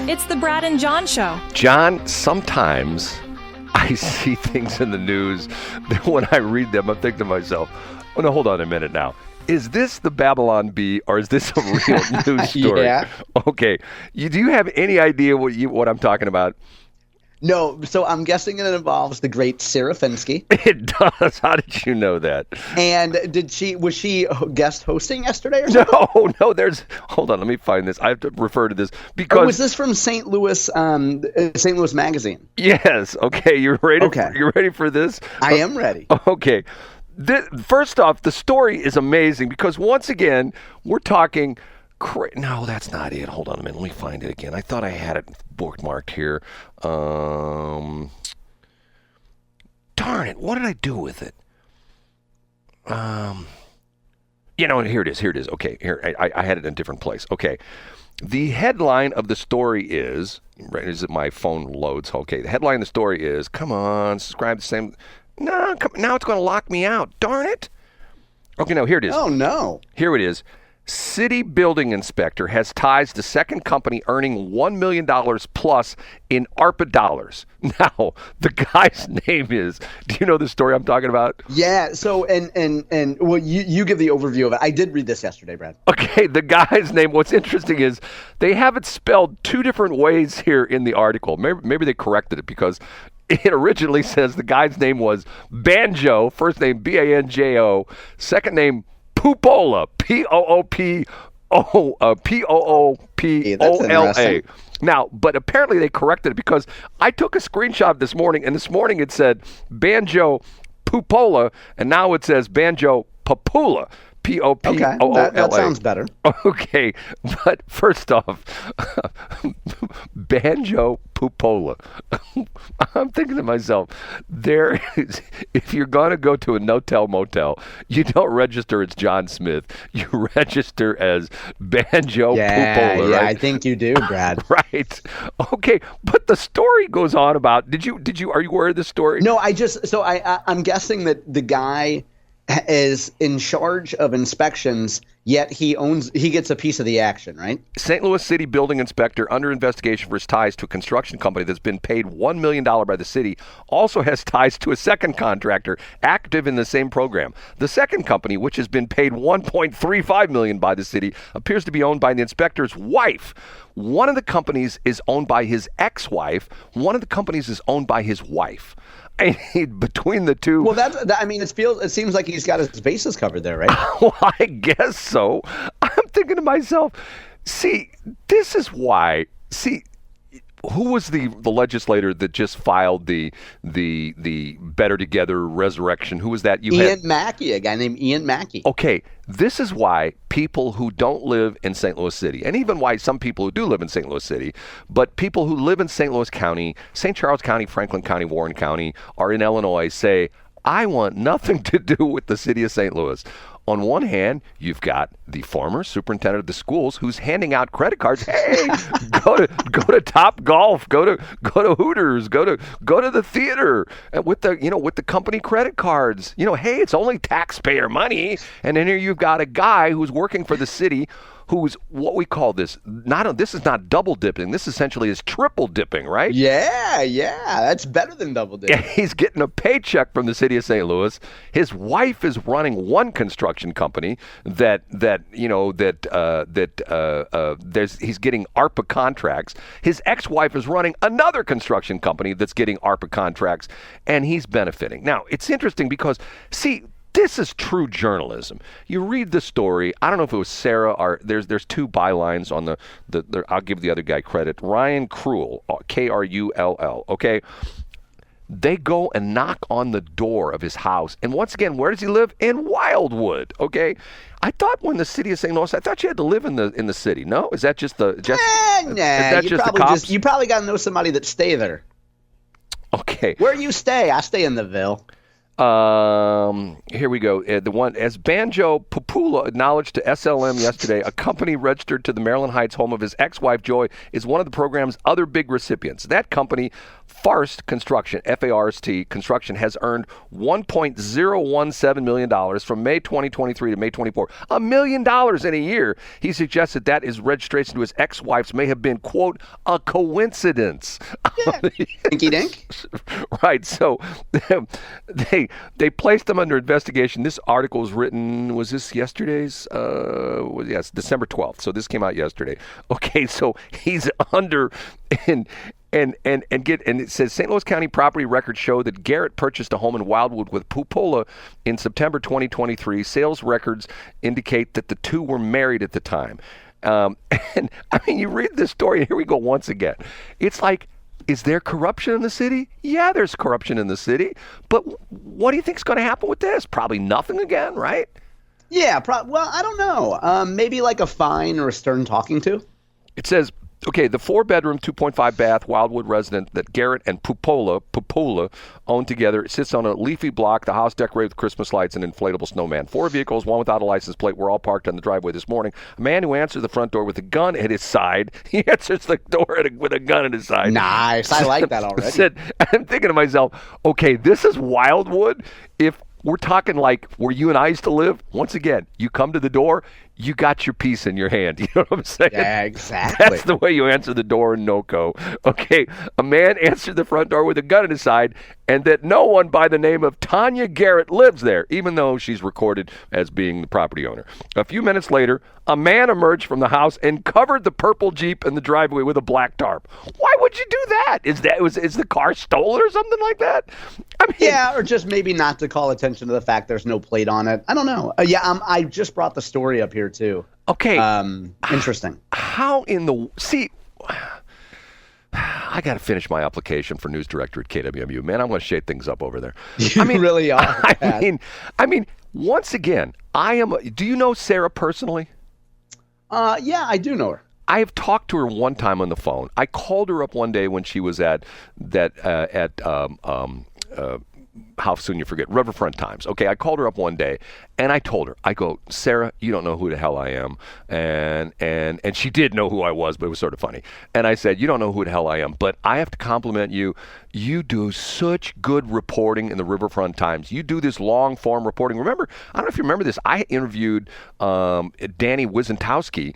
It's the Brad and John Show. John, sometimes I see things in the news that when I read them, I'm thinking to myself, oh, no, hold on a minute now. Is this the Babylon Bee or is this a real news story? Yeah. Okay. Do you have any idea what I'm talking about? No, so I'm guessing it involves the great Sarah Fenske. It does. How did you know that? And was she guest hosting yesterday or something? No, hold on, let me find this. I have to refer to this because Or was this from St. Louis Magazine? Yes. Okay, you ready? Okay. You ready for this? I am ready. Okay. First off, the story is amazing because once again, we're talking. No, that's not it. Hold on a minute. Let me find it again. I thought I had it bookmarked here. Darn it. What did I do with it? Here it is. Okay, here. I had it in a different place. Okay. The headline of the story is, right as my phone loads, okay, the headline of the story is, come on, subscribe to the same. No, now it's going to lock me out. Darn it. Okay, no, here it is. Oh, no. Here it is. City building inspector has ties to second company earning $1 million plus in ARPA dollars. Now, the guy's name is, do you know the story I'm talking about? Yeah, so, and well, you give the overview of it. I did read this yesterday, Brad. Okay, the guy's name, what's interesting is they have it spelled two different ways here in the article. Maybe they corrected it because it originally says the guy's name was Banjo, first name Banjo, second name Popoola, Popoola. Now, but apparently they corrected it because I took a screenshot this morning, and this morning it said Banjo Popoola, and now it says Banjo Popoola. Popoola. Okay, that sounds better. Okay, but first off, Banjo Popoola. I'm thinking to myself, if you're going to go to a no-tell motel, you don't register as John Smith. You register as Banjo Popoola, yeah, right? I think you do, Brad. Right. Okay, but the story goes on about. Are you aware of this story? No, I'm guessing that the guy is in charge of inspections, yet he gets a piece of the action, right? St. Louis City building inspector under investigation for his ties to a construction company that's been paid $1 million by the city, also has ties to a second contractor active in the same program. The second company, which has been paid $1.35 million by the city, appears to be owned by the inspector's wife. One of the companies is owned by his ex-wife. One of the companies is owned by his wife. And between the two, well, it seems like he's got his bases covered there, right? Well, I guess so. I'm thinking to myself, this is why. Who was the legislator that just filed the Better Together resurrection? Who was that? Ian Mackey, a guy named Ian Mackey. Okay, this is why people who don't live in St. Louis City, and even why some people who do live in St. Louis City, but people who live in St. Louis County, St. Charles County, Franklin County, Warren County, or in Illinois, say, I want nothing to do with the city of St. Louis. On one hand, you've got the former superintendent of the schools who's handing out credit cards. Hey, go to Top Golf, go to Hooters, go to the theater with the company credit cards. Hey, it's only taxpayer money. And then here you've got a guy who's working for the city who's what we call this. This is not double dipping. This essentially is triple dipping, right? Yeah, that's better than double dipping. He's getting a paycheck from the city of St. Louis. His wife is running one construction company he's getting ARPA contracts. His ex-wife is running another construction company that's getting ARPA contracts, and he's benefiting. Now, it's interesting because this is true journalism. You read the story. I don't know if it was Sarah or there's two bylines on the I'll give the other guy credit. Ryan Krull, Krull. Okay. They go and knock on the door of his house. And once again, where does he live? In Wildwood. Okay. I thought when the city of St. Louis, I thought you had to live in the city. No? Is that just the cops? You probably got to know somebody that stay there. Okay. Where you stay? I stay in the Ville. Here we go. The one, as Banjo Popoola acknowledged to SLM yesterday, a company registered to the Maryland Heights home of his ex-wife Joy is one of the program's other big recipients. That company, Farst Construction, F-A-R-S-T Construction, has earned $1.017 million from May 2023 to May 24. $1 million in a year. He suggests that his registration to his ex-wife's may have been, quote, a coincidence. Yeah. Dinky dink. Right. So they placed them under investigation. This article was written, was this yesterday's? Yes, December 12th. So this came out yesterday. Okay, so he's under and it says St. Louis County property records show that Garrett purchased a home in Wildwood with Popoola in September 2023. Sales records indicate that the two were married at the time. And I mean, you read this story, and here we go once again. It's like, is there corruption in the city? Yeah, there's corruption in the city. But what do you think's going to happen with this? Probably nothing again, right? Yeah, well, I don't know. Maybe like a fine or a stern talking to. It says, okay, the 4-bedroom, 2.5 bath Wildwood resident that Garrett and Popoola own together sits on a leafy block, the house decorated with Christmas lights and inflatable snowman. 4 vehicles, one without a license plate, were all parked on the driveway this morning. A man who answered the front door with a gun at his side, he answers the door with a gun at his side. Nice, I like that already. Said, I'm thinking to myself, okay, this is Wildwood. If we're talking like where you and I used to live, once again, you come to the door, you got your piece in your hand. You know what I'm saying? Yeah, exactly. That's the way you answer the door in NOCO. Okay, a man answered the front door with a gun at his side, and that no one by the name of Tanya Garrett lives there, even though she's recorded as being the property owner. A few minutes later, a man emerged from the house and covered the purple Jeep in the driveway with a black tarp. Why would you do that? Is the car stolen or something like that? I mean, yeah, or just maybe not to call attention to the fact there's no plate on it. I don't know. I just brought the story up here too. Okay. Interesting. How in the see? I got to finish my application for news director at KWMU. Man, I'm going to shake things up over there. You really are. I mean, once again, do you know Sarah personally? Yeah, I do know her. I have talked to her one time on the phone. I called her up one day when she was at how soon you forget, Riverfront Times. Okay, I called her up one day, and I told her, I go, Sarah, you don't know who the hell I am. And she did know who I was, but it was sort of funny. And I said, you don't know who the hell I am, but I have to compliment you. You do such good reporting in the Riverfront Times. You do this long-form reporting. Remember, I don't know if you remember this, I interviewed Danny Wizentowski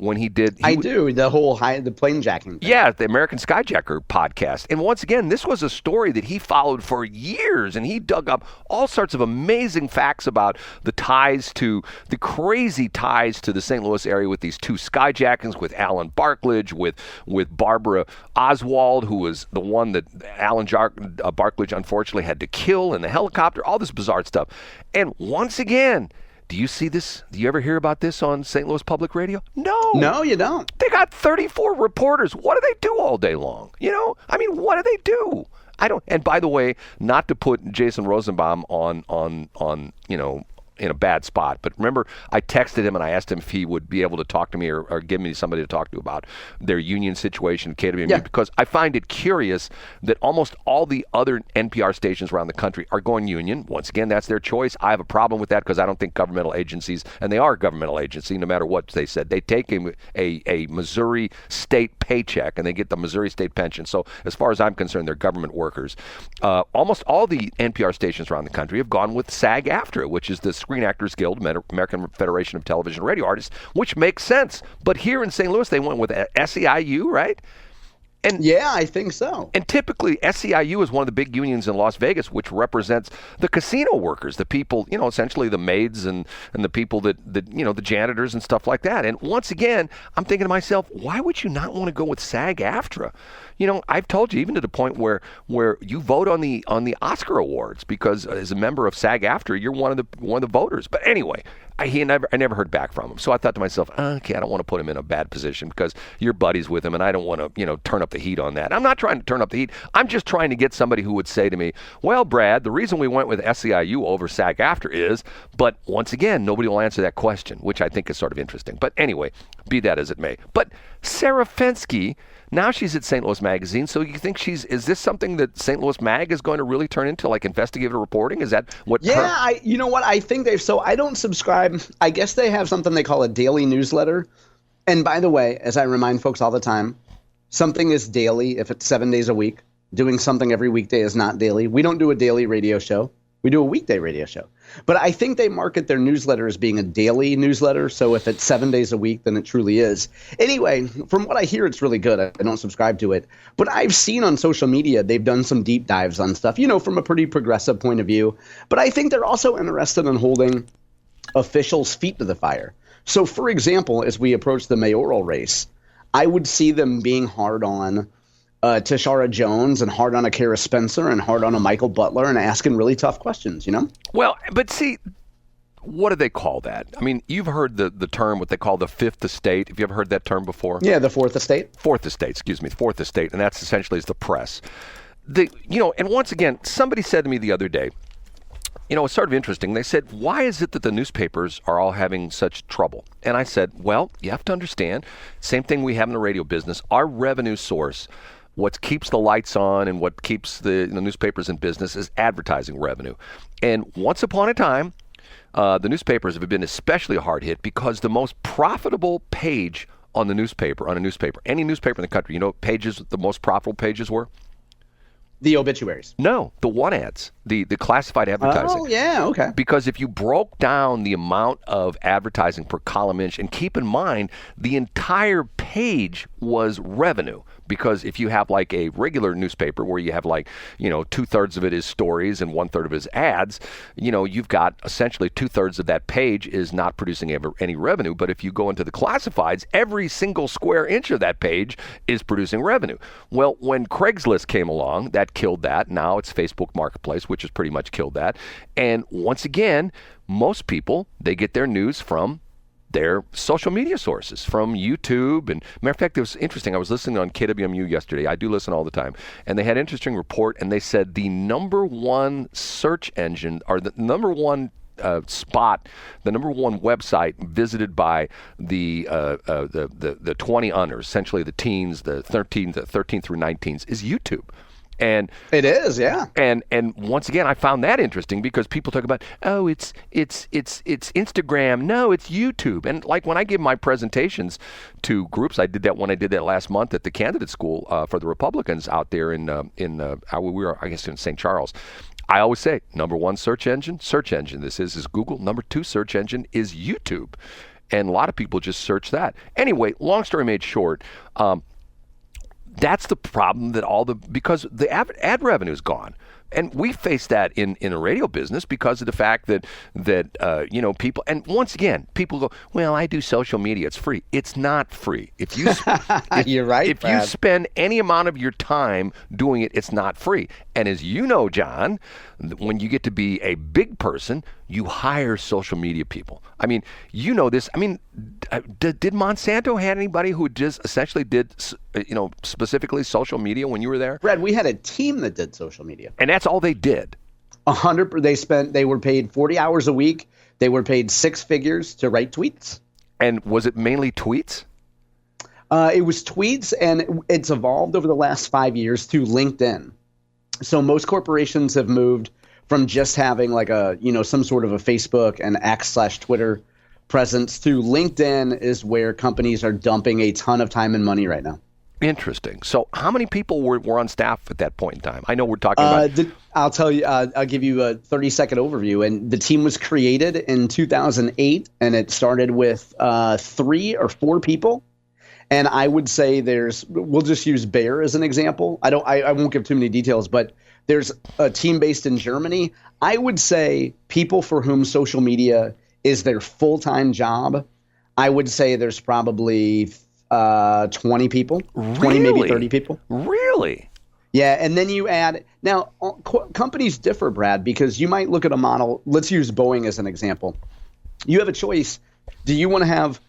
when he did... I do, the plane jacking thing. Yeah, the American Skyjacker podcast. And once again, this was a story that he followed for years, and he dug up all sorts of amazing facts about the crazy ties to the St. Louis area with these two skyjackings, with Alan Barkledge, with Barbara Oswald, who was the one that Alan Barkledge unfortunately had to kill in the helicopter, all this bizarre stuff. And once again, do you see this? Do you ever hear about this on St. Louis Public Radio? No. No, you don't. They got 34 reporters. What do they do all day long? You know? I mean, what do they do? I don't. And by the way, not to put Jason Rosenbaum on in a bad spot, but remember, I texted him and I asked him if he would be able to talk to me or give me somebody to talk to about their union situation at KWMU, because I find it curious that almost all the other NPR stations around the country are going union. Once again, that's their choice. I have a problem with that because I don't think governmental agencies, and they are a governmental agency, no matter what they said, they take a Missouri state paycheck and they get the Missouri state pension. So as far as I'm concerned, they're government workers. Almost all the NPR stations around the country have gone with SAG-AFTRA, which is the Screen Actors Guild, American Federation of Television and Radio Artists, which makes sense. But here in St. Louis, they went with SEIU, right? And yeah, I think so. And typically, SEIU is one of the big unions in Las Vegas, which represents the casino workers, the people, essentially the maids and the people that the janitors and stuff like that. And once again, I'm thinking to myself, why would you not want to go with SAG-AFTRA? I've told you, even to the point where you vote on the Oscar awards, because as a member of SAG-AFTRA, you're one of the voters. But anyway, I never heard back from him. So I thought to myself, okay, I don't want to put him in a bad position because you're buddies with him, and I don't want to turn up the heat on that. I'm not trying to turn up the heat. I'm just trying to get somebody who would say to me, well, Brad, the reason we went with SEIU over SAG-AFTRA is, but once again, nobody will answer that question, which I think is sort of interesting. But anyway, be that as it may. But Sarah Fenske, now she's at St. Louis Magazine, so you think is this something that St. Louis Mag is going to really turn into, like investigative reporting? Is that what? Yeah, you know what? I think so I don't subscribe. I guess they have something they call a daily newsletter. And by the way, as I remind folks all the time, something is daily if it's 7 days a week. Doing something every weekday is not daily. We don't do a daily radio show. We do a weekday radio show. But I think they market their newsletter as being a daily newsletter. So if it's 7 days a week, then it truly is. Anyway, from what I hear, it's really good. I don't subscribe to it. But I've seen on social media, they've done some deep dives on stuff, from a pretty progressive point of view. But I think they're also interested in holding officials' feet to the fire. So, for example, as we approach the mayoral race, I would see them being hard on Tashara Jones and hard on a Kara Spencer and hard on a Michael Butler and asking really tough questions, Well, but see, what do they call that? I mean, you've heard the term, what they call the fifth estate. Have you ever heard that term before? Yeah, the fourth estate. Fourth estate, the fourth estate, and that's essentially is the press. And once again, somebody said to me the other day, it's sort of interesting. They said, why is it that the newspapers are all having such trouble? And I said, well, you have to understand, same thing we have in the radio business, our revenue source, what keeps the lights on and what keeps the newspapers in business is advertising revenue. And once upon a time, the newspapers have been especially hard hit because the most profitable page on a newspaper, any newspaper in the country, pages, the most profitable pages were? The obituaries. No, the one ads, the classified advertising. Oh, yeah, okay. Because if you broke down the amount of advertising per column inch, and keep in mind, the entire page was revenue. Because if you have like a regular newspaper where you have 2/3 of it is stories and 1/3 of it is ads, you've got essentially 2/3 of that page is not producing any revenue. But if you go into the classifieds, every single square inch of that page is producing revenue. Well, when Craigslist came along, that killed that. Now it's Facebook Marketplace, which has pretty much killed that. And once again, most people, they get their news from their social media sources, from YouTube. And matter of fact, it was interesting. I was listening on KWMU yesterday. I do listen all the time. And they had an interesting report, and they said the number one search engine, or the number one spot, the number one website visited by the 20 unders, essentially the teens, the 13 through 19s, is YouTube. And it is, yeah. And once again, I found that interesting because people talk about, oh, it's Instagram. No, it's YouTube. And like when I give my presentations to groups, I did that last month at the candidate school for the Republicans out there we were, I guess, in St. Charles. I always say, number one search engine. This is Google. Number two search engine is YouTube. And a lot of people just search that. Anyway, long story made short, that's the problem because the ad revenue is gone. And we face that in a radio business because of the fact that people, and once again, people go, well, I do social media. It's free. It's not free. If you, You're right, if Brad. you spend any amount of your time doing it, it's not free. And as you know, John, when you get to be a big person, you hire social media people. I mean, you know this. I mean, did Monsanto have anybody who just essentially did, specifically social media when you were there? Brad, we had a team that did social media. And that's all they did. 100%. They were paid 40 hours a week. They were paid six figures to write tweets. And was it mainly tweets? It was tweets, and it's evolved over the last 5 years to LinkedIn. So most corporations have moved from just having like some sort of a Facebook and X/Twitter presence to LinkedIn is where companies are dumping a ton of time and money right now. Interesting. So how many people were on staff at that point in time? I know we're talking about... I'll tell you, I'll give you a 30-second overview. And the team was created in 2008, and it started with 3 or 4 people. And I would say we'll just use Bayer as an example. I won't give too many details, but there's a team based in Germany. I would say people for whom social media is their full-time job, I would say there's probably 20 people, Really? 20, maybe 30 people. Really? Yeah, and then you add – now, companies differ, Brad, because you might look at a model – let's use Boeing as an example. You have a choice. Do you want to have,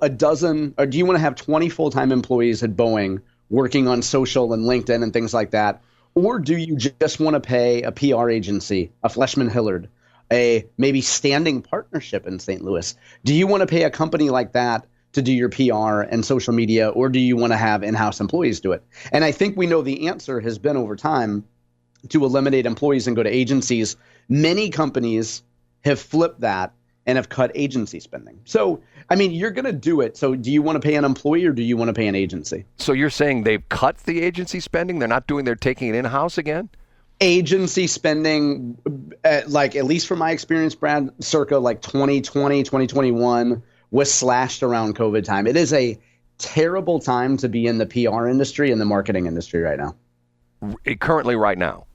a dozen – or do you want to have 20 full-time employees at Boeing, working on social and LinkedIn and things like that? Or do you just want to pay a PR agency, a Fleshman Hillard, a maybe standing partnership in St. Louis? Do you want to pay a company like that to do your PR and social media, or do you want to have in-house employees do it? And I think we know the answer has been over time to eliminate employees and go to agencies. Many companies have flipped that and have cut agency spending. So, I mean, you're going to do it. So do you want to pay an employee or do you want to pay an agency? So you're saying they've cut the agency spending? They're taking it in-house again? Agency spending, like at least from my experience, Brad, circa like 2020, 2021 was slashed around COVID time. It is a terrible time to be in the PR industry and the marketing industry right now. Currently right now?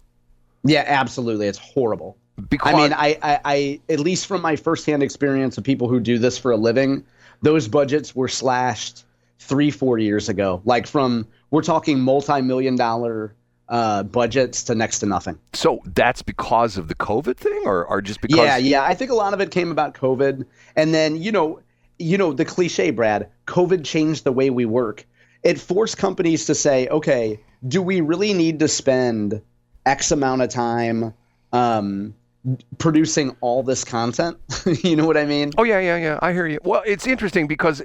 Yeah, absolutely. It's horrible. Because, I mean, I at least from my firsthand experience of people who do this for a living, those budgets were slashed 3-4 years ago. Like we're talking multi-million-dollar budgets to next to nothing. So that's because of the COVID thing, or just because? Yeah. I think a lot of it came about COVID, and then you know the cliche, Brad. COVID changed the way we work. It forced companies to say, okay, do we really need to spend X amount of time producing all this content? You know what I mean? Oh, yeah. I hear you. Well, it's interesting because,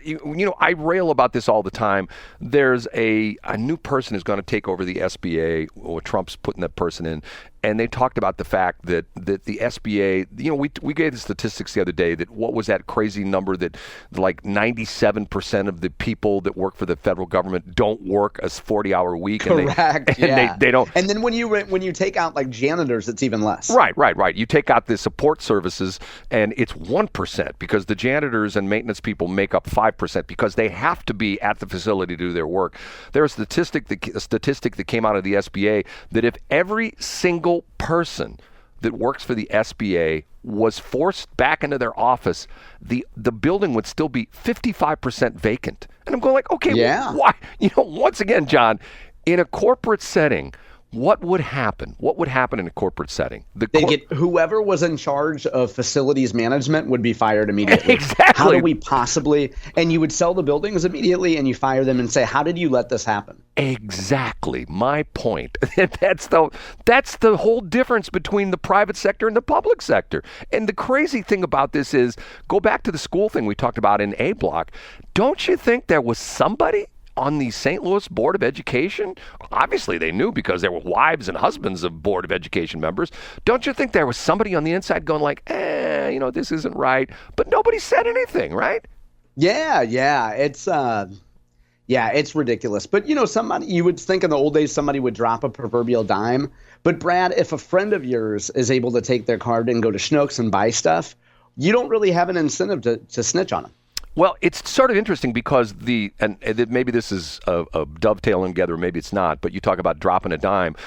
I rail about this all the time. There's a new person who's going to take over the SBA, or Trump's putting that person in. And they talked about the fact that the SBA, we gave the statistics the other day that what was that crazy number that like 97% of the people that work for the federal government don't work a 40-hour week. Correct. And they don't. And then when you take out like janitors, it's even less. Right. You take out the support services and it's 1% because the janitors and maintenance people make up 5% because they have to be at the facility to do their work. There's a statistic that came out of the SBA that if every single person that works for the SBA was forced back into their office, the building would still be 55% vacant. And I'm going like, okay, yeah. Why? Once again, John, in a corporate setting, what would happen? What would happen in a corporate setting? Whoever was in charge of facilities management would be fired immediately. Exactly. How do we possibly? And you would sell the buildings immediately, and you fire them and say, "How did you let this happen?" Exactly my point. That's the whole difference between the private sector and the public sector. And the crazy thing about this is, go back to the school thing we talked about in A Block. Don't you think there was somebody on the St. Louis Board of Education? Obviously they knew because there were wives and husbands of Board of Education members. Don't you think there was somebody on the inside going like, this isn't right? But nobody said anything, right? Yeah. It's ridiculous. But somebody, you would think in the old days somebody would drop a proverbial dime. But Brad, if a friend of yours is able to take their card and go to Schnucks and buy stuff, you don't really have an incentive to snitch on them. Well, it's sort of interesting because maybe this is a dovetailing together, maybe it's not, but you talk about dropping a dime.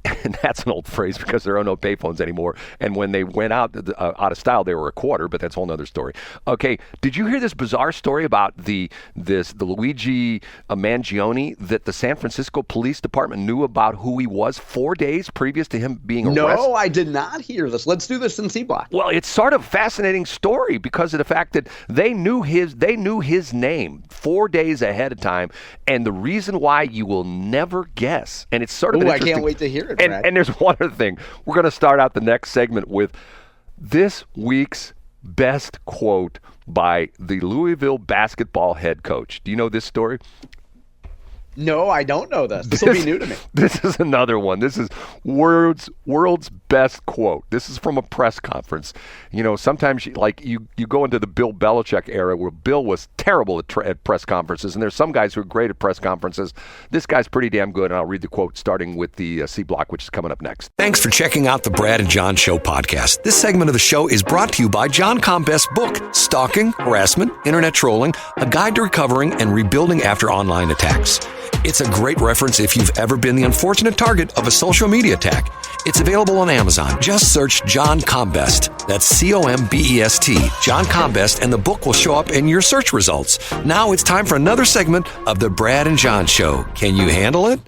And that's an old phrase because there are no payphones anymore. And when they went out of style, they were a quarter, but that's a whole nother story. Okay, did you hear this bizarre story about the Luigi Mangione that the San Francisco Police Department knew about who he was 4 days previous to him being arrested? No, I did not hear this. Let's do this in C-Block. Well, it's sort of a fascinating story because of the fact that they knew his name 4 days ahead of time, and the reason why you will never guess. And it's sort of I can't wait to hear it. And there's one other thing. We're going to start out the next segment with this week's best quote by the Louisville basketball head coach. Do you know this story? No, I don't know this. This will be new to me. This is another one. This is world's best quote. This is from a press conference. Sometimes you go into the Bill Belichick era where Bill was terrible at press conferences, and there's some guys who are great at press conferences. This guy's pretty damn good, and I'll read the quote starting with the C Block, which is coming up next. Thanks for checking out the Brad and John Show podcast. This segment of the show is brought to you by John Combest's book, Stalking, Harassment, Internet Trolling, A Guide to Recovering and Rebuilding After Online Attacks. It's a great reference if you've ever been the unfortunate target of a social media attack. It's available on Amazon. Just search John Combest. That's Combest, John Combest, and the book will show up in your search results. Now it's time for another segment of the Brad and John Show. Can you handle it?